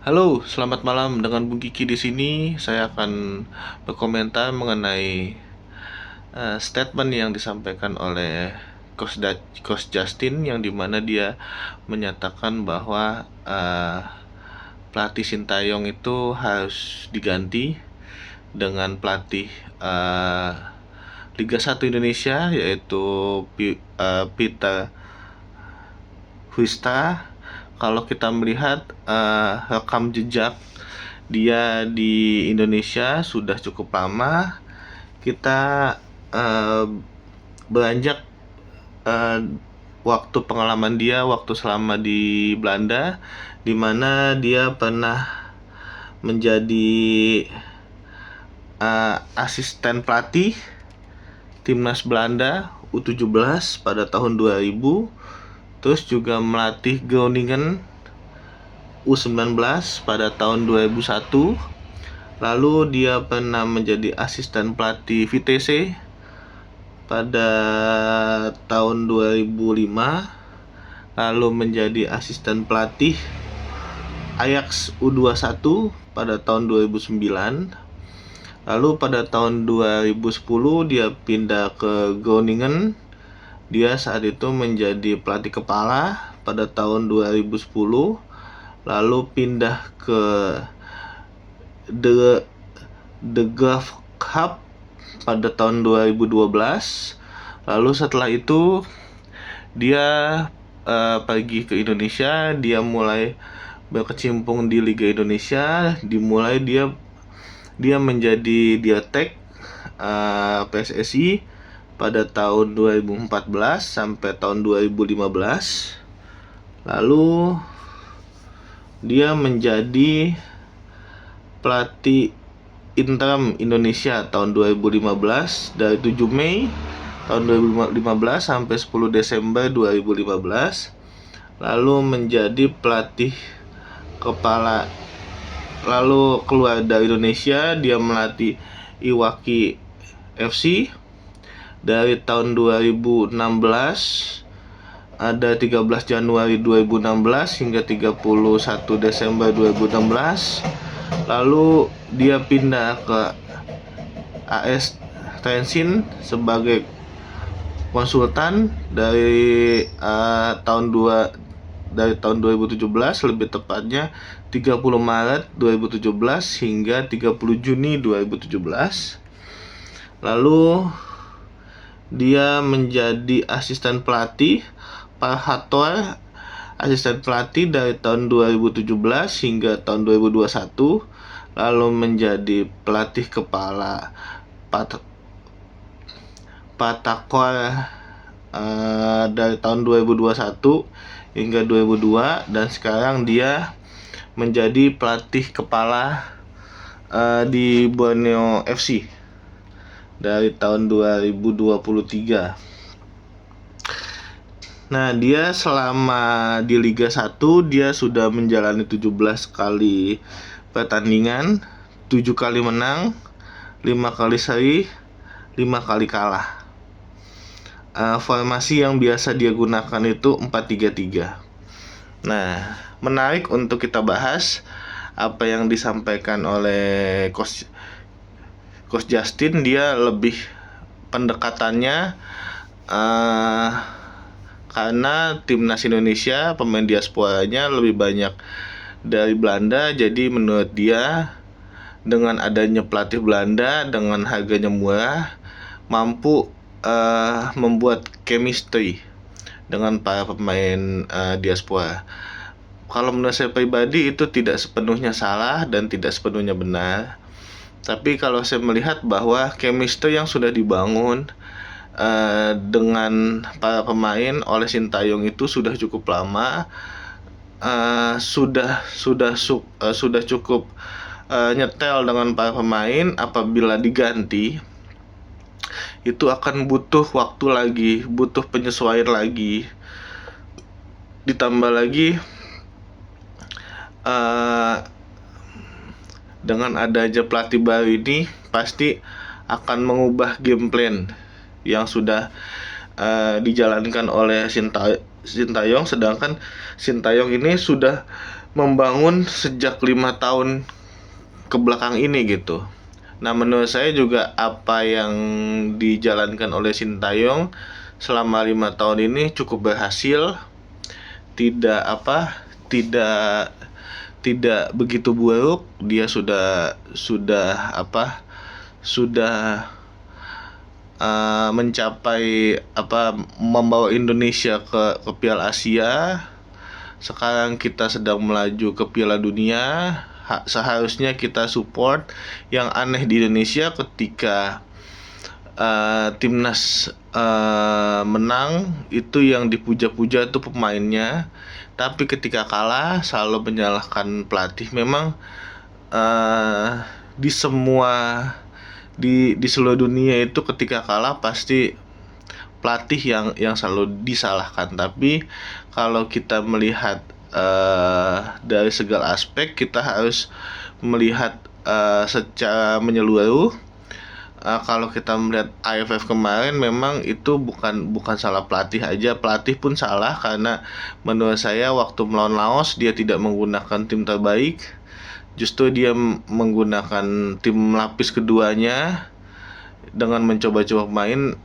Halo, selamat malam. Dengan Bung Kiki di sini, saya akan berkomentar mengenai statement yang disampaikan oleh Coach Justin, yang dimana dia menyatakan bahwa pelatih Sintayong itu harus diganti dengan pelatih Liga 1 Indonesia, yaitu Peter Huista. Kalau kita melihat rekam jejak dia di Indonesia sudah cukup lama, kita beranjak waktu pengalaman dia waktu selama di Belanda, di mana dia pernah menjadi asisten pelatih timnas Belanda U17 pada tahun 2000. Terus juga melatih Groningen U19 pada tahun 2001. Lalu dia pernah menjadi asisten pelatih Vitesse pada tahun 2005. Lalu menjadi asisten pelatih Ajax U21 pada tahun 2009. Lalu pada tahun 2010 dia pindah ke Groningen. Dia saat itu menjadi pelatih kepala pada tahun 2010, lalu pindah ke The Graaf Cup pada tahun 2012. Lalu setelah itu dia pergi ke Indonesia. Dia mulai berkecimpung di Liga Indonesia. Dimulai dia menjadi Dirtek PSSI pada tahun 2014 sampai tahun 2015. Lalu dia menjadi pelatih interim Indonesia tahun 2015 dari 7 Mei tahun 2015 sampai 10 Desember 2015. Lalu menjadi pelatih kepala. Lalu keluar dari Indonesia, dia melatih Iwaki FC dari tahun 2016, ada 13 Januari 2016 hingga 31 Desember 2016. Lalu dia pindah ke AS Trensin sebagai konsultan dari tahun 2017, lebih tepatnya 30 Maret 2017 hingga 30 Juni 2017. Lalu dia menjadi asisten pelatih Pak Hator, asisten pelatih dari tahun 2017 hingga tahun 2021. Lalu menjadi pelatih kepala Patakor dari tahun 2021 hingga 2002, dan sekarang dia menjadi pelatih kepala di Borneo FC dari tahun 2023. Nah, dia selama di Liga 1 dia sudah menjalani 17 kali pertandingan, 7 kali menang, 5 kali seri, 5 kali kalah. Formasi yang biasa dia gunakan itu 4-3-3. Nah, menarik untuk kita bahas apa yang disampaikan oleh Coach Justin. Dia lebih pendekatannya karena timnas Indonesia pemain diasporanya lebih banyak dari Belanda. Jadi menurut dia, dengan adanya pelatih Belanda dengan harganya murah, mampu membuat chemistry dengan para pemain diaspora. Kalau menurut saya pribadi itu tidak sepenuhnya salah dan tidak sepenuhnya benar. Tapi kalau saya melihat bahwa chemistry yang sudah dibangun dengan para pemain oleh Sintayong itu sudah cukup lama, sudah cukup nyetel dengan para pemain. Apabila diganti, itu akan butuh waktu lagi, butuh penyesuaian lagi. Ditambah lagi dengan adanya pelatih baru ini pasti akan mengubah game plan yang sudah dijalankan oleh Sintayong. Sedangkan Sintayong ini sudah membangun sejak 5 tahun ke belakang ini gitu. Nah, menurut saya juga apa yang dijalankan oleh Sintayong selama 5 tahun ini cukup berhasil, tidak tidak tidak begitu buruk. Dia sudah mencapai membawa Indonesia ke Piala Asia. Sekarang kita sedang melaju ke Piala Dunia. Seharusnya kita support. Yang aneh di Indonesia ketika timnas menang, itu yang dipuja-puja itu pemainnya, tapi ketika kalah selalu menyalahkan pelatih. Memang di seluruh dunia itu ketika kalah pasti pelatih yang selalu disalahkan. Tapi kalau kita melihat dari segala aspek, kita harus melihat secara menyeluruh. Kalau kita melihat AFF kemarin, memang itu bukan salah pelatih aja, pelatih pun salah, karena menurut saya waktu melawan Laos dia tidak menggunakan tim terbaik, justru dia menggunakan tim lapis keduanya dengan mencoba-coba pemain.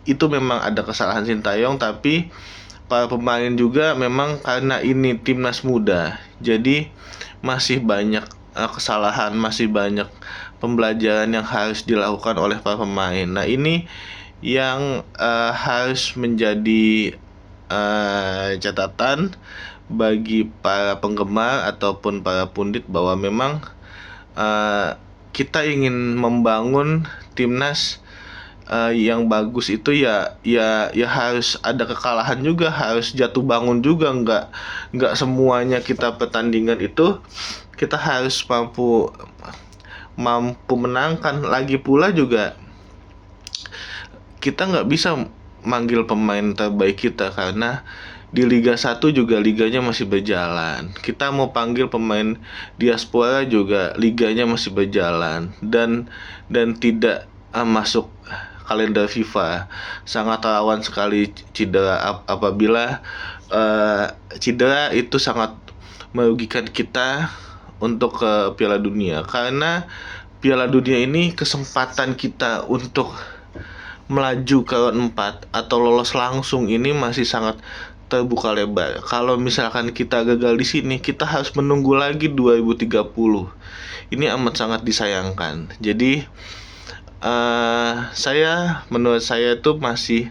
Itu memang ada kesalahan Sintayong, tapi para pemain juga memang karena ini timnas muda, jadi masih banyak kesalahan, masih banyak pembelajaran yang harus dilakukan oleh para pemain. Nah, ini yang harus menjadi catatan bagi para penggemar ataupun para pundit, bahwa memang kita ingin membangun timnas yang bagus itu ya harus ada kekalahan juga, harus jatuh bangun juga. Nggak semuanya kita pertandingan itu kita harus mampu menangkan. Lagi pula juga kita nggak bisa manggil pemain terbaik kita karena di Liga 1 juga liganya masih berjalan. Kita mau panggil pemain diaspora juga liganya masih berjalan, dan tidak masuk kalender FIFA. Sangat rawan sekali cedera. Apabila cedera itu sangat merugikan kita untuk ke Piala Dunia, karena Piala Dunia ini kesempatan kita untuk melaju ke round 4 atau lolos langsung ini masih sangat terbuka lebar. Kalau misalkan kita gagal di sini, kita harus menunggu lagi 2030. Ini amat sangat disayangkan. Jadi menurut saya itu masih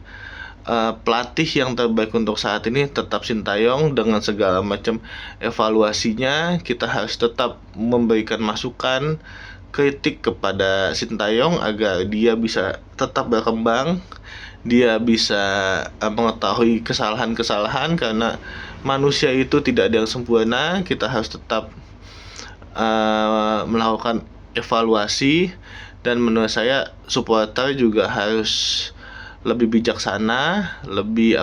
pelatih yang terbaik untuk saat ini tetap Sintayong. Dengan segala macam evaluasinya, kita harus tetap memberikan masukan, kritik kepada Sintayong agar dia bisa tetap berkembang, dia bisa mengetahui kesalahan-kesalahan, karena manusia itu tidak ada yang sempurna. Kita harus tetap melakukan evaluasi, dan menurut saya supporter juga harus lebih bijaksana, lebih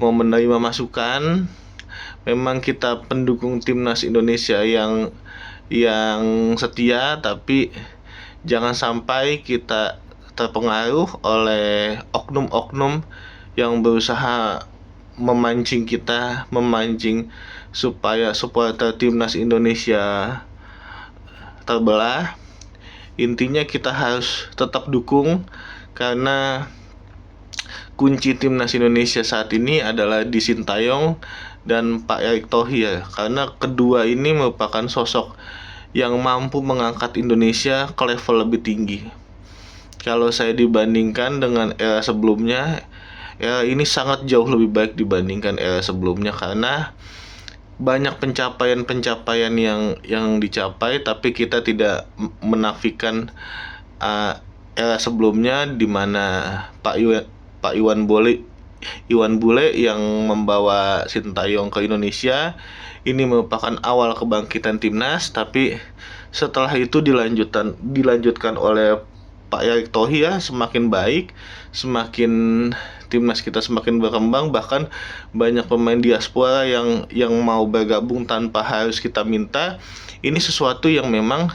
mau menerima masukan. Memang kita pendukung timnas Indonesia yang setia, tapi jangan sampai kita terpengaruh oleh oknum-oknum yang berusaha memancing supaya supporter timnas Indonesia terbelah. Intinya kita harus tetap dukung, karena kunci timnas Indonesia saat ini adalah di Sintayong dan Pak Erick Thohir, karena kedua ini merupakan sosok yang mampu mengangkat Indonesia ke level lebih tinggi. Kalau saya dibandingkan dengan era sebelumnya, era ini sangat jauh lebih baik dibandingkan era sebelumnya, karena banyak pencapaian yang dicapai, tapi kita tidak menafikan era sebelumnya, di mana Pak Iwan Bule yang membawa Sintayong ke Indonesia. Ini merupakan awal kebangkitan timnas, tapi setelah itu dilanjutkan oleh Pak Erick Thohir, semakin baik, semakin timnas kita semakin berkembang. Bahkan banyak pemain diaspora yang mau bergabung tanpa harus kita minta. Ini sesuatu yang memang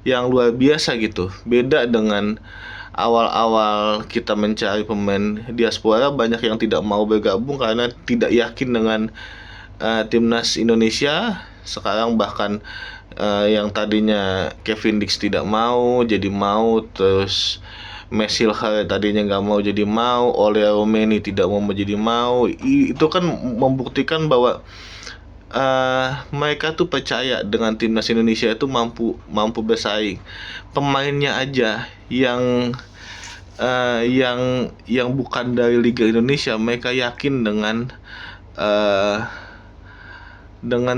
yang luar biasa gitu. Beda dengan awal-awal kita mencari pemain diaspora banyak yang tidak mau bergabung karena tidak yakin dengan timnas Indonesia. Sekarang bahkan yang tadinya Kevin Dix tidak mau jadi mau, terus Mesilhar tadinya nggak mau jadi mau, Ole Romeni tidak mau jadi mau. Itu kan membuktikan bahwa mereka tuh percaya dengan timnas Indonesia itu mampu bersaing. Pemainnya aja yang bukan dari Liga Indonesia, mereka yakin dengan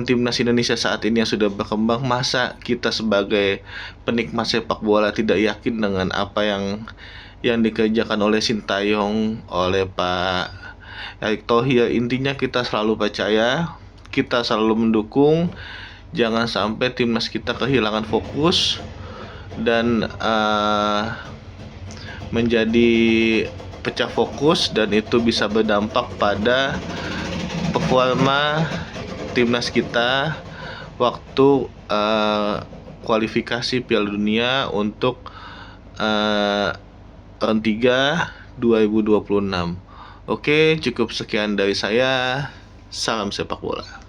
timnas Indonesia saat ini yang sudah berkembang. Masa kita sebagai penikmat sepak bola tidak yakin dengan apa yang dikerjakan oleh Sintayong, oleh Pak Erick Thohir? Intinya kita selalu percaya, kita selalu mendukung, jangan sampai timnas kita kehilangan fokus dan menjadi pecah fokus, dan itu bisa berdampak pada performa timnas kita waktu kualifikasi Piala Dunia untuk round 3 2026. Oke, cukup sekian dari saya. Salam sepak bola.